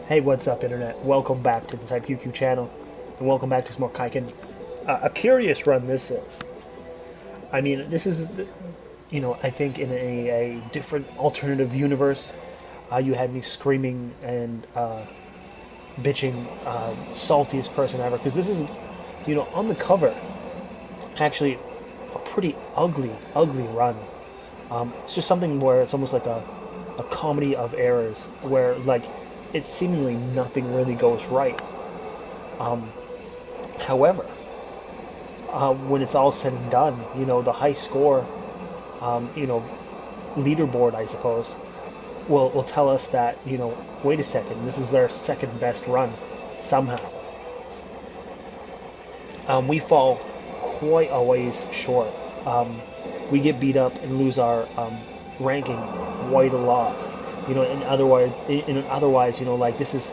Hey, what's up, Internet? Welcome back to the Type QQ channel, and welcome back to some more Kaikan. A curious run this is. I mean, this is, I think in a different alternative universe, you had me screaming and bitching, saltiest person ever, because this is, on the cover, actually a pretty ugly run. It's just something where it's almost like a comedy of errors, where, like, it's seemingly nothing really goes right. However, when it's all said and done, the high score, leaderboard, I suppose, will tell us that, wait a second, this is our second best run, somehow. We fall quite a ways short. We get beat up and lose our ranking quite a lot. And otherwise, like, this is,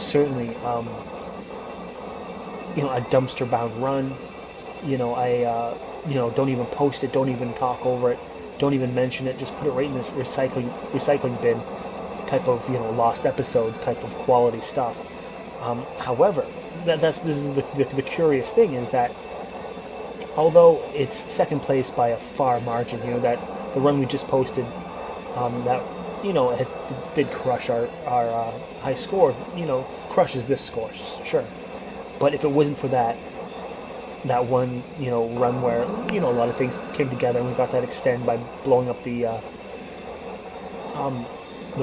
certainly, a dumpster-bound run. I don't even post it, don't even talk over it, don't even mention it. Just put it right in this recycling bin type of, lost episode type of quality stuff. However, this is the curious thing is that although it's second place by a far margin, that the run we just posted, that it did crush our high score, crushes this score, sure. But if it wasn't for that one, run where, a lot of things came together and we got that extend by blowing up the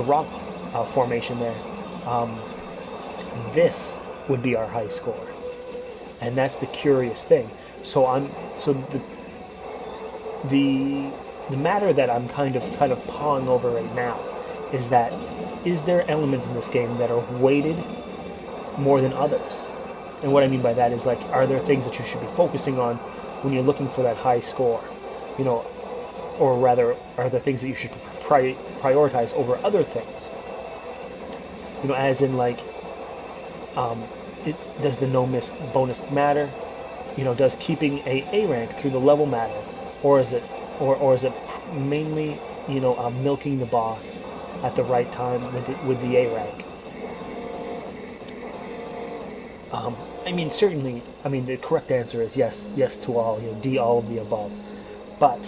rock formation there, this would be our high score. And that's the curious thing. So the matter that I'm kind of pawing over right now is that, is there elements in this game that are weighted more than others? And what I mean by that is, like, are there things that you should be focusing on when you're looking for that high score? Or rather, are there things that you should prioritize over other things? As in, like, does the no miss bonus matter? Does keeping a rank through the level matter, or is it mainly milking the boss at the right time with the A rank? Certainly, the correct answer is yes to all, D, all of the above. But,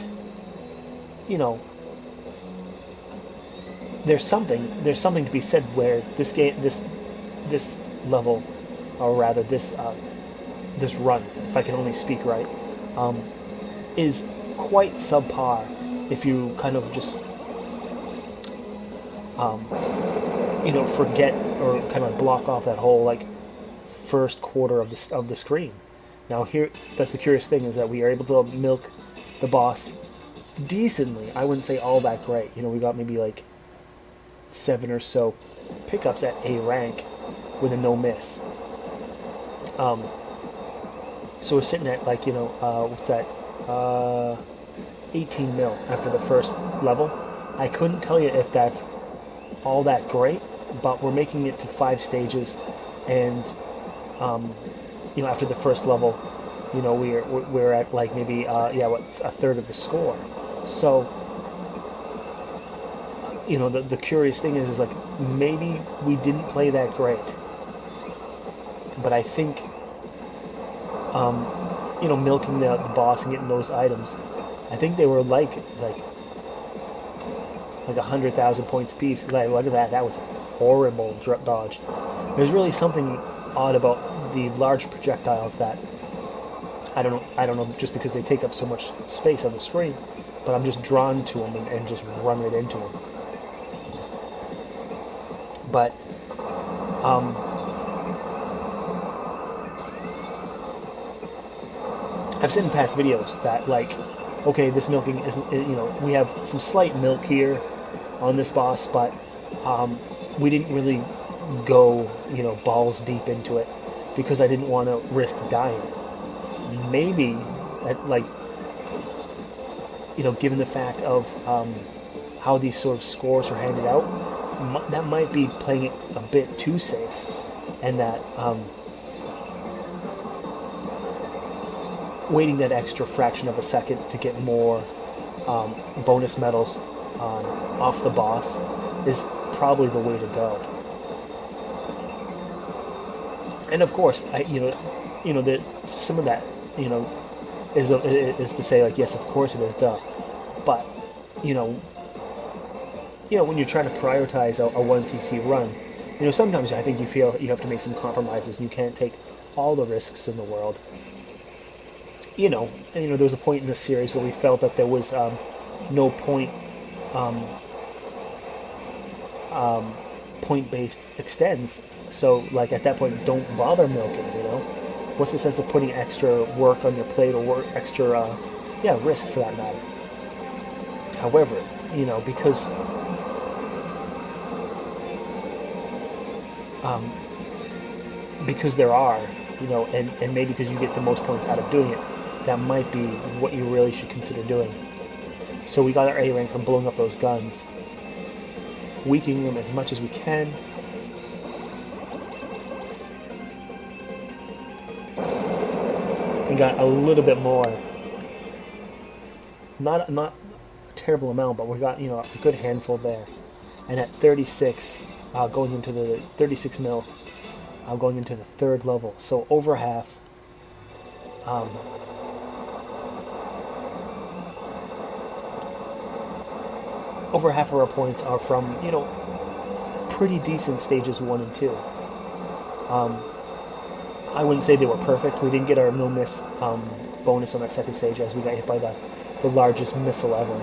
there's something to be said where this level, or rather this run, if I can only speak right, is quite subpar if you kind of just, forget or kind of block off that whole, like, first quarter of the screen. Now here, that's the curious thing, is that we are able to milk the boss decently. I wouldn't say all that great. We got maybe like 7 or so pickups at A rank with a no miss. So we're sitting at, like, what's that? 18 mil after the first level. I couldn't tell you if that's all that great, but we're making it to 5 stages, and after the first level, we're at, like, maybe a third of the score. So the curious thing is like, maybe we didn't play that great, but I think milking the boss and getting those items, I think they were like 100,000 points apiece. Like, look at that, that was a horrible dodge. There's really something odd about the large projectiles that I don't know, just because they take up so much space on the screen, but I'm just drawn to them and just run right into them. But I've said in past videos that, like, okay, this milking isn't, we have some slight milk here on this boss, but we didn't really go, balls deep into it, because I didn't want to risk dying. Maybe, given the fact of how these sort of scores are handed out, that might be playing it a bit too safe, and that waiting that extra fraction of a second to get more bonus medals off the boss is probably the way to go. And of course, that some of that, is to say like, yes, of course it is, duh. But you know, when you're trying to prioritize a 1cc run, sometimes I think you feel you have to make some compromises. You can't take all the risks in the world. And there was a point in the series where we felt that there was no point, um, point-based extends. So, like, at that point, don't bother milking. What's the sense of putting extra work on your plate, or extra, risk for that matter? However, because um, there are, and maybe because you get the most points out of doing it, that might be what you really should consider doing. So we got our A rank from blowing up those guns, weakening them as much as we can. We got a little bit more, not a terrible amount, but we got a good handful there. And at 36, going into the 36 mil, going into the third level, so over half. Over half of our points are from pretty decent stages 1 and 2. I wouldn't say they were perfect. We didn't get our no miss bonus on that second stage, as we got hit by the largest missile ever.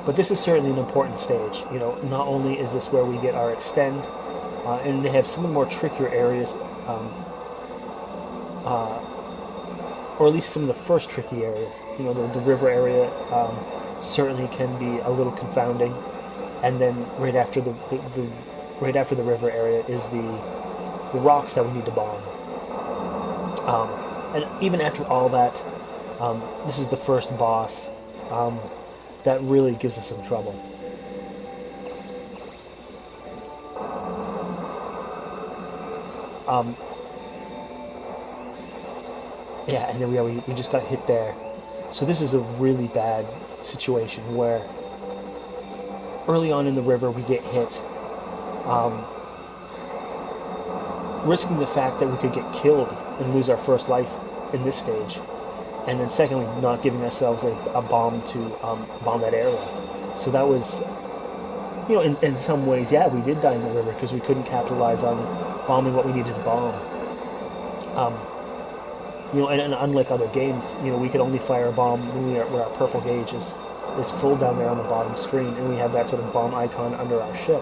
But this is certainly an important stage. Not only is this where we get our extend, and they have some of the more trickier areas, or at least some of the first tricky areas. The river area certainly can be a little confounding, and then right after the river area is the rocks that we need to bomb. And even after all that, this is the first boss that really gives us some trouble. And then we just got hit there. So this is a really bad situation where early on in the river we get hit, risking the fact that we could get killed and lose our first life in this stage, and then secondly, not giving ourselves a bomb to bomb that area. So that was, in some ways, yeah, we did die in the river because we couldn't capitalize on bombing what we needed to bomb. And unlike other games, we could only fire a bomb when our purple gauge is full down there on the bottom screen, and we have that sort of bomb icon under our ship.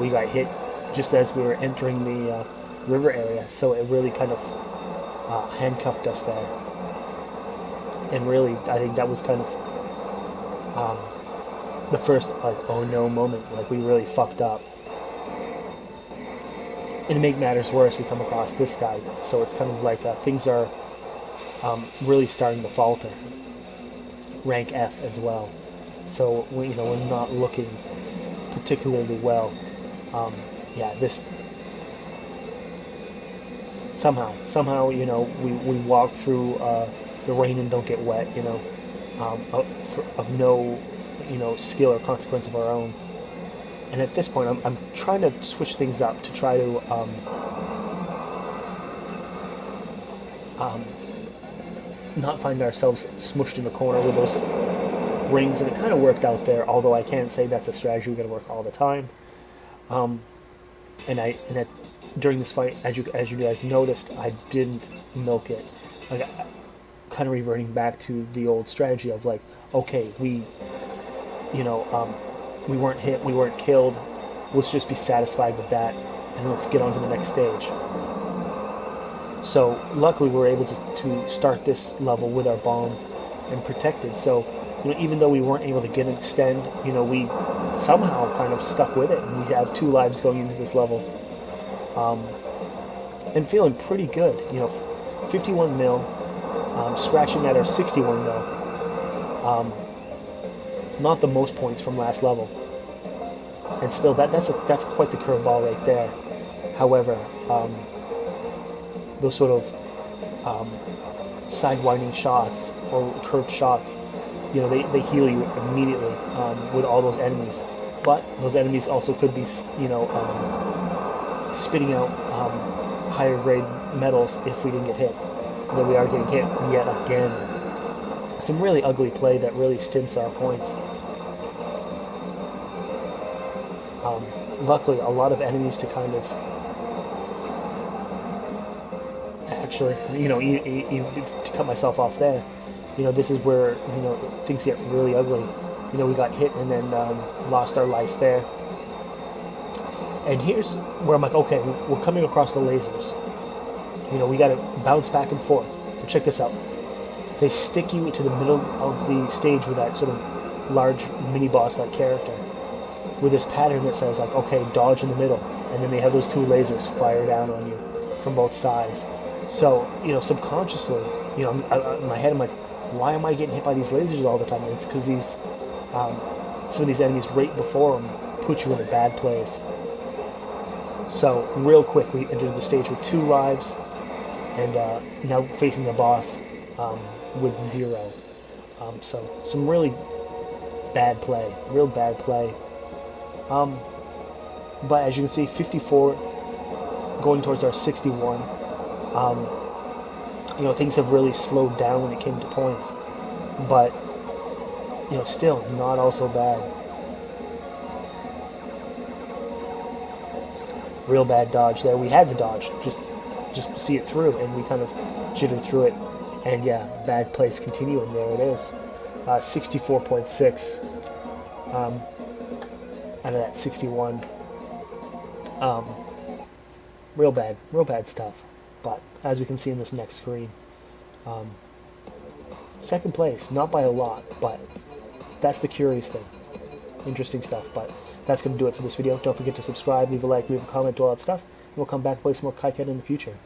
We got hit just as we were entering the river area, so it really kind of handcuffed us there. And really, I think that was kind of the first, like, oh no moment, like we really fucked up. And to make matters worse, we come across this guy, so it's kind of like things are really starting to falter. Rank F as well, so we're not looking particularly well. This somehow we walk through the rain and don't get wet. Of no skill or consequence of our own. And at this point, I'm trying to switch things up to try to not find ourselves smushed in the corner with those rings, and it kind of worked out there. Although I can't say that's a strategy we're going to work all the time. During this fight, as you guys noticed, I didn't milk it. Like, kind of reverting back to the old strategy of like, okay, we weren't hit, we weren't killed. Let's just be satisfied with that, and let's get on to the next stage. So luckily, we were able to start this level with our bomb and protected. So even though we weren't able to get an extend, we somehow kind of stuck with it, and we have 2 lives going into this level, and feeling pretty good. 51 mil, scratching at our 61 mil. Not the most points from last level, and still that's quite the curveball right there. However, those sort of sidewinding shots or curved shots, they heal you immediately with all those enemies. but those enemies also could be, spitting out higher grade metals if we didn't get hit. And then we are getting hit yet again. Some really ugly play that really stints our points. Luckily, a lot of enemies to kind of actually, to cut myself off there. This is where things get really ugly. We got hit and then lost our life there. And here's where I'm like, okay, we're coming across the lasers. We got to bounce back and forth. But check this out. They stick you to the middle of the stage with that sort of large mini-boss-like character, with this pattern that says, like, okay, dodge in the middle. And then they have those two lasers fire down on you from both sides. So, subconsciously, in my head, I'm like, why am I getting hit by these lasers all the time? And it's because some of these enemies right before them put you in a bad place. So, real quick, we entered the stage with 2 lives, and now facing the boss with 0. So, some really bad play, real bad play. But as you can see, 54 going towards our 61. Things have really slowed down when it came to points, but still not all so bad. Real bad dodge there. We had the dodge, just see it through, and we kind of jittered through it. And yeah, bad plays continue, and there it is. 64.6 out of that 61. Real bad stuff. But as we can see in this next screen, second place, not by a lot, but that's the curious thing. Interesting stuff. But that's going to do it for this video. Don't forget to subscribe, leave a like, leave a comment, do all that stuff. And we'll come back and play some more Kaikan in the future.